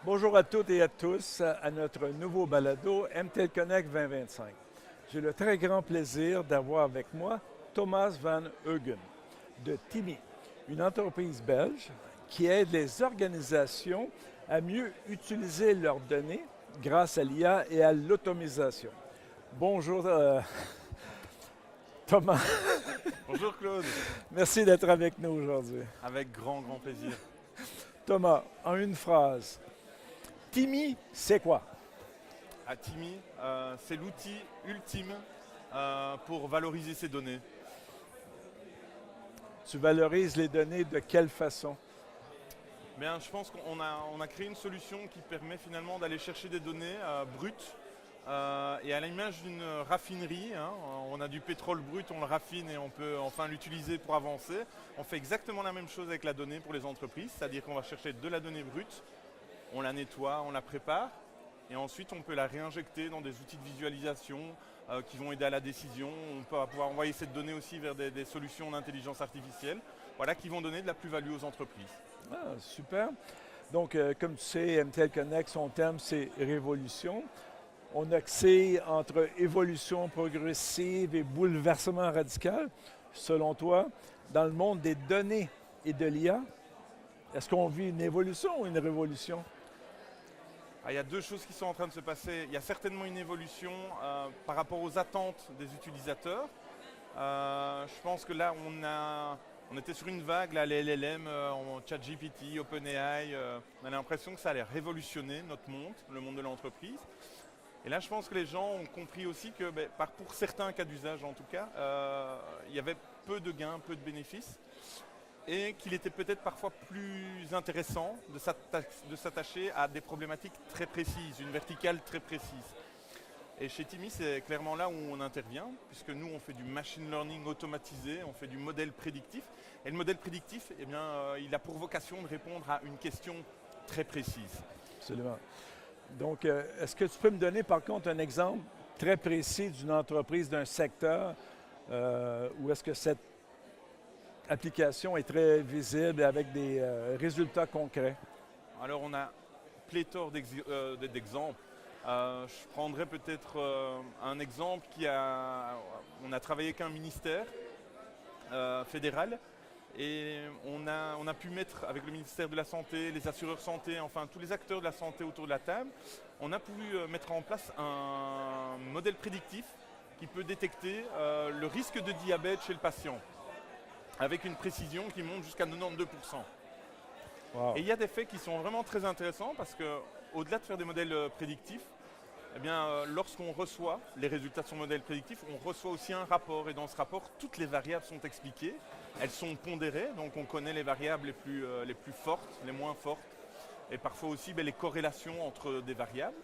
Bonjour à toutes et à tous à notre nouveau balado MTEL Connect 2025. J'ai le très grand plaisir d'avoir avec moi Thomas Van Heugen de Timi, une entreprise belge qui aide les organisations à mieux utiliser leurs données grâce à l'IA et à l'automatisation. Bonjour Thomas, Bonjour Claude, merci d'être avec nous aujourd'hui. avec grand plaisir. Thomas, en une phrase, Timi, c'est quoi? À Timi, c'est l'outil ultime pour valoriser ces données. Tu valorises les données de quelle façon? Bien, je pense qu'on a créé une solution qui permet finalement d'aller chercher des données brutes et à l'image d'une raffinerie. On a du pétrole brut, on le raffine et on peut enfin l'utiliser pour avancer. On fait exactement la même chose avec la donnée pour les entreprises, c'est-à-dire qu'on va chercher de la donnée brute, on la nettoie, on la prépare et ensuite on peut la réinjecter dans des outils de visualisation qui vont aider à la décision. On peut pouvoir envoyer cette donnée aussi vers des solutions d'intelligence artificielle, voilà, qui vont donner de la plus-value aux entreprises. Ah, super. Donc, comme tu sais, MTL Connect, son thème, c'est révolution. On axé entre évolution progressive et bouleversement radical. Selon toi, dans le monde des données et de l'IA, est-ce qu'on vit une évolution ou une révolution? Ah, il y a deux choses qui sont en train de se passer. Il y a certainement une évolution par rapport aux attentes des utilisateurs. Je pense que là, on était sur une vague, là, les LLM, ChatGPT, OpenAI. On a l'impression que ça allait révolutionner notre monde, le monde de l'entreprise. Et là, je pense que les gens ont compris aussi que, pour certains cas d'usage en tout cas, il y avait peu de gains, peu de bénéfices et qu'il était peut-être parfois plus intéressant de s'attacher à des problématiques très précises, une verticale très précise. Et chez Timi, c'est clairement là où on intervient, puisque nous, on fait du machine learning automatisé, on fait du modèle prédictif. Et le modèle prédictif, eh bien, il a pour vocation de répondre à une question très précise. Absolument. Donc, est-ce que tu peux me donner par contre un exemple très précis d'une entreprise, d'un secteur, où est-ce que cette application est très visible avec des résultats concrets? Alors, on a pléthore d'exemples. Je prendrais peut-être un exemple on a travaillé avec un ministère fédéral et on a pu mettre avec le ministère de la Santé, les assureurs santé, enfin tous les acteurs de la santé autour de la table, on a pu mettre en place un modèle prédictif qui peut détecter le risque de diabète chez le patient avec une précision qui monte jusqu'à 92%. Wow. Et il y a des faits qui sont vraiment très intéressants parce que au-delà de faire des modèles prédictifs, eh bien, lorsqu'on reçoit les résultats de son modèle prédictif, on reçoit aussi un rapport. Et dans ce rapport, toutes les variables sont expliquées. Elles sont pondérées, donc on connaît les variables les plus fortes, les moins fortes. Et parfois aussi les corrélations entre des variables.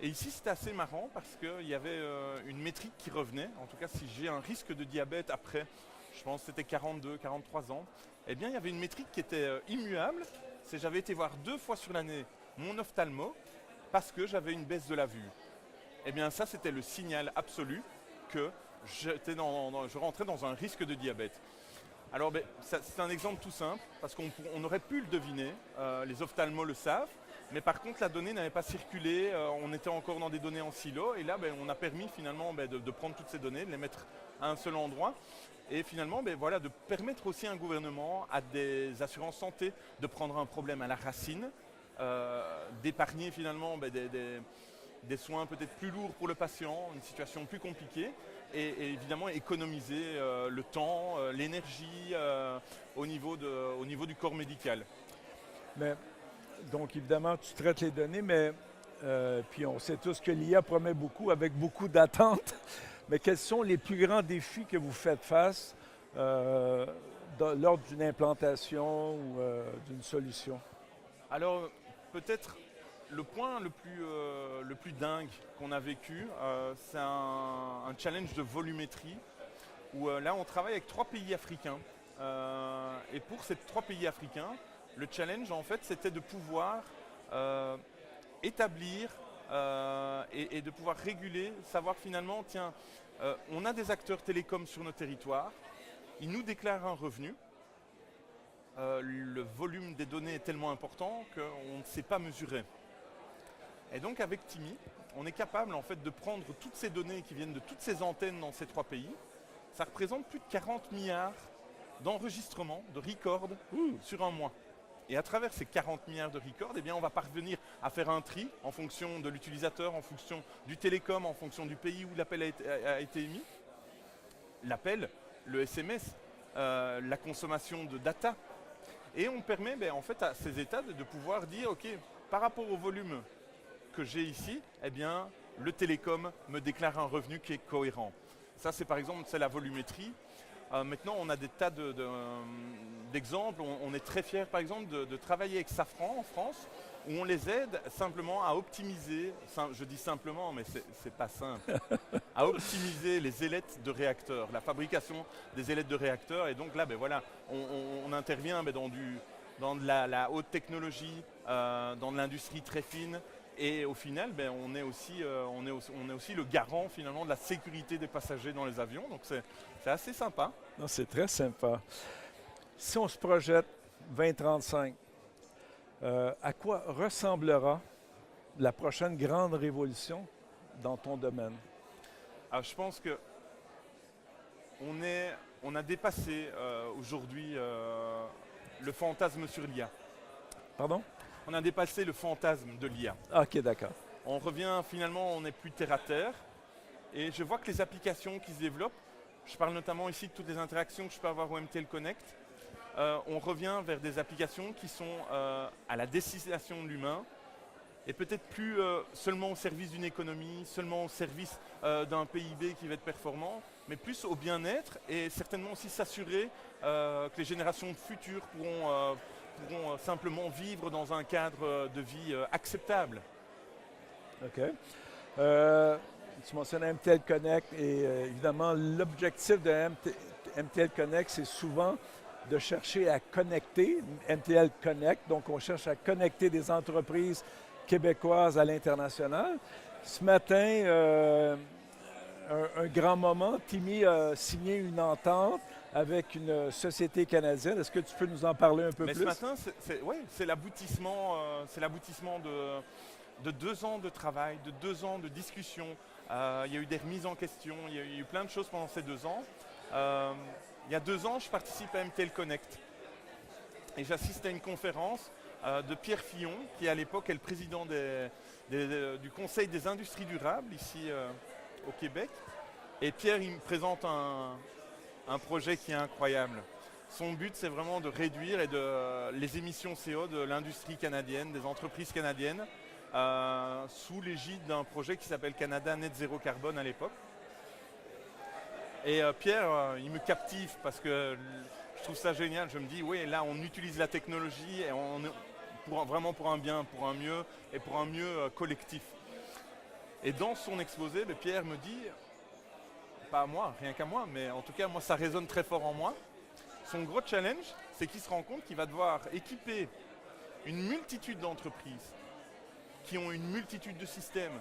Et ici, c'était assez marrant parce qu'il y avait une métrique qui revenait. En tout cas, si j'ai un risque de diabète après, je pense que c'était 42, 43 ans, eh bien, il y avait une métrique qui était immuable. C'est j'avais été voir 2 fois sur l'année mon ophtalmo parce que j'avais une baisse de la vue. Eh bien, ça, c'était le signal absolu que je rentrais dans un risque de diabète. Alors, c'est un exemple tout simple, parce qu'on aurait pu le deviner, les ophtalmos le savent, mais par contre, la donnée n'avait pas circulé, on était encore dans des données en silo, et là, on a permis finalement de prendre toutes ces données, de les mettre à un seul endroit, et finalement, voilà, de permettre aussi à un gouvernement, à des assurances santé, de prendre un problème à la racine, d'épargner finalement des soins peut-être plus lourds pour le patient, une situation plus compliquée, et évidemment économiser le temps, l'énergie au niveau du corps médical. Mais, donc, évidemment, tu traites les données, mais puis on sait tous que l'IA promet beaucoup avec beaucoup d'attentes. Mais quels sont les plus grands défis que vous faites face lors d'une implantation ou d'une solution? Alors, peut-être le point le plus dingue qu'on a vécu, c'est un challenge de volumétrie où là, on travaille avec 3 pays africains. Et pour ces 3 pays africains, le challenge, en fait, c'était de pouvoir établir et de pouvoir réguler, savoir finalement, tiens, on a des acteurs télécoms sur nos territoires, ils nous déclarent un revenu, le volume des données est tellement important qu'on ne sait pas mesurer. Et donc avec Timi, on est capable en fait de prendre toutes ces données qui viennent de toutes ces antennes dans ces 3 pays. Ça représente plus de 40 milliards d'enregistrements, de records sur un mois. Et à travers ces 40 milliards de records, eh bien, on va parvenir à faire un tri en fonction de l'utilisateur, en fonction du télécom, en fonction du pays où l'appel a été émis. L'appel, le SMS, la consommation de data. Et on permet en fait, à ces États de pouvoir dire, OK, par rapport au volume que j'ai ici, eh bien, le télécom me déclare un revenu qui est cohérent. Ça, c'est par exemple la volumétrie. Maintenant, on a des tas d'exemples. On est très fiers, par exemple, de travailler avec Safran en France, où on les aide simplement à optimiser, je dis simplement, mais c'est pas simple, à optimiser les ailettes de réacteurs, la fabrication des ailettes de réacteurs. Et donc là, voilà, on intervient dans de la haute technologie, dans de l'industrie très fine. Et au final, on est aussi le garant finalement de la sécurité des passagers dans les avions. Donc c'est assez sympa. Non, c'est très sympa. Si on se projette 2035, à quoi ressemblera la prochaine grande révolution dans ton domaine? Alors, je pense que on a dépassé aujourd'hui le fantasme sur l'IA. Pardon? On a dépassé le fantasme de l'IA. OK, d'accord. On revient finalement, on n'est plus terre à terre. Et je vois que les applications qui se développent, je parle notamment ici de toutes les interactions que je peux avoir au MTL Connect, on revient vers des applications qui sont à la destination de l'humain et peut-être plus seulement au service d'une économie, seulement au service d'un PIB qui va être performant, mais plus au bien-être et certainement aussi s'assurer que les générations futures pourront simplement vivre dans un cadre de vie acceptable. OK. Tu mentionnes MTL Connect et évidemment, l'objectif de MTL Connect, c'est souvent de chercher à connecter, MTL Connect, donc on cherche à connecter des entreprises québécoises à l'international. Ce matin, un grand moment, Timi a signé une entente avec une société canadienne. Est-ce que tu peux nous en parler un peu plus? Ce matin, c'est l'aboutissement de 2 ans de travail, de 2 ans de discussion. Il y a eu des remises en question, il y a eu plein de choses pendant ces 2 ans. Il y a 2 ans, je participe à MTL Connect et j'assiste à une conférence de Pierre Fillon, qui à l'époque est le président du Conseil des industries durables ici au Québec. Et Pierre, il me présente un projet qui est incroyable. Son but, c'est vraiment de réduire les émissions CO de l'industrie canadienne, des entreprises canadiennes, sous l'égide d'un projet qui s'appelle Canada Net Zéro Carbone à l'époque. Et Pierre, il me captive parce que je trouve ça génial. Je me dis, oui, là, on utilise la technologie et vraiment pour un bien, pour un mieux et pour un mieux collectif. Et dans son exposé, Pierre me dit, pas à moi, rien qu'à moi, mais en tout cas, moi, ça résonne très fort en moi. Son gros challenge, c'est qu'il se rend compte qu'il va devoir équiper une multitude d'entreprises qui ont une multitude de systèmes,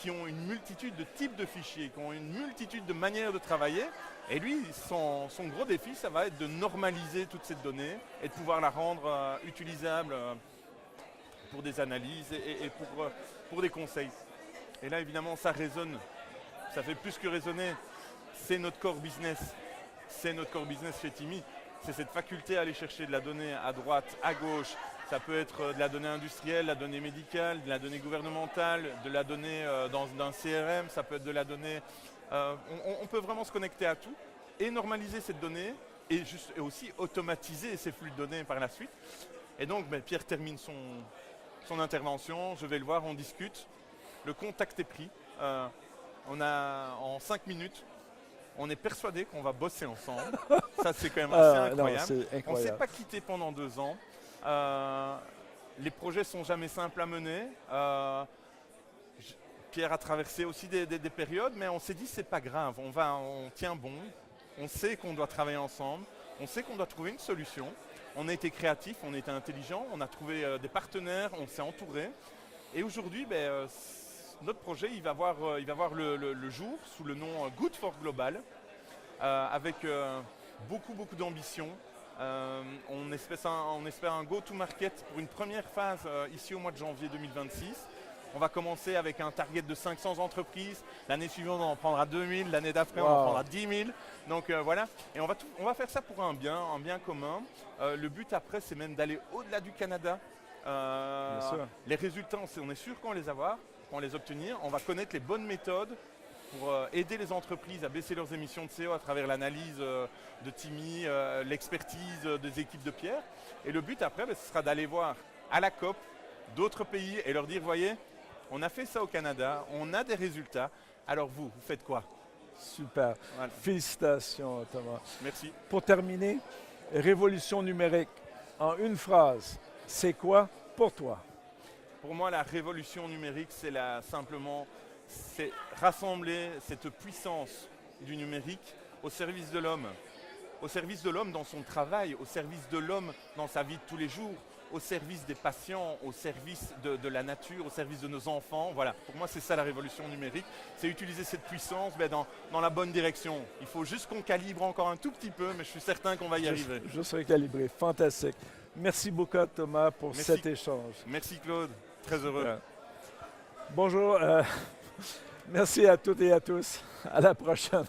qui ont une multitude de types de fichiers, qui ont une multitude de manières de travailler. Et lui, son gros défi, ça va être de normaliser toute cette donnée et de pouvoir la rendre utilisable pour des analyses et pour des conseils. Et là, évidemment, ça résonne. Ça fait plus que résonner. C'est notre core business. C'est notre core business chez Timi. C'est cette faculté à aller chercher de la donnée à droite, à gauche. Ça peut être de la donnée industrielle, de la donnée médicale, de la donnée gouvernementale, de la donnée dans un CRM. Ça peut être de la donnée... on peut vraiment se connecter à tout et normaliser cette donnée et aussi automatiser ces flux de données par la suite. Et donc, Pierre termine son intervention. Je vais le voir, on discute. Le contact est pris. On a en 5 minutes, on est persuadé qu'on va bosser ensemble. Ça, c'est quand même assez incroyable. Non, on ne s'est pas quitté pendant 2 ans. Les projets sont jamais simples à mener. Pierre a traversé aussi des périodes, mais on s'est dit c'est pas grave. On tient bon. On sait qu'on doit travailler ensemble. On sait qu'on doit trouver une solution. On a été créatifs, on a été intelligents. On a trouvé des partenaires. On s'est entouré. Et aujourd'hui, notre projet, il va voir le jour sous le nom Good for Global, avec beaucoup d'ambition, On espère un go-to-market pour une première phase ici au mois de janvier 2026. On va commencer avec un target de 500 entreprises. L'année suivante, on en prendra 2000. L'année d'après, on en prendra 10 000. Donc voilà. Et on va faire ça pour un bien commun. Le but après, c'est même d'aller au-delà du Canada. Bien sûr. Les résultats, on est sûr qu'on va les obtenir. On va connaître les bonnes méthodes pour aider les entreprises à baisser leurs émissions de CO à travers l'analyse de Timmy, l'expertise des équipes de Pierre. Et le but après, ce sera d'aller voir à la COP d'autres pays et leur dire, voyez, on a fait ça au Canada, on a des résultats, alors vous faites quoi? Super. Voilà. Félicitations, Thomas. Merci. Pour terminer, révolution numérique, en une phrase, c'est quoi pour toi? Pour moi, la révolution numérique, c'est rassembler cette puissance du numérique au service de l'homme. Au service de l'homme dans son travail, au service de l'homme dans sa vie de tous les jours, au service des patients, au service de la nature, au service de nos enfants. Voilà, pour moi c'est ça la révolution numérique, c'est utiliser cette puissance dans la bonne direction. Il faut juste qu'on calibre encore un tout petit peu, mais je suis certain qu'on va y arriver. Je serai calibré, fantastique. Merci beaucoup Thomas pour cet échange. Merci Claude, très heureux. Bonjour, merci à toutes et à tous, à la prochaine.